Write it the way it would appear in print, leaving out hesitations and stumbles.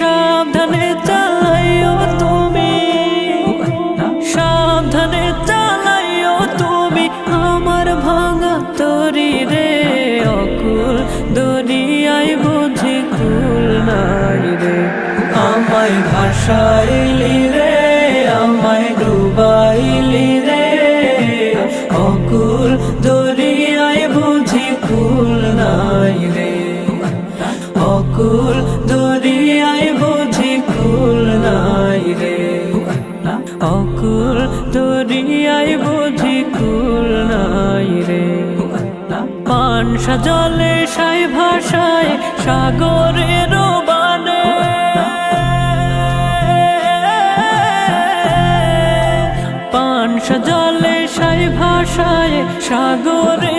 সাবধানে চালাইও তুমি, সাবধানে চালাইও তুমি আমার ভাঙা তরি রে। অকুল দরিয়ায় বুঝি কুল নাই রে, আমায় ভাসাইলি রে, আমায় ডুবাইলি রে। অকুল দরিয়ায় বুঝি কুল নাই রে, অকুল দরিয়ায় বুঝি কুল নাই রে, অকুল দরিয়ায় বুঝি কুল নাই রে। পানসা জলে সাই ভাষায় সাগরের বানে, পানসা জলে সাই ভাষায় সাগরে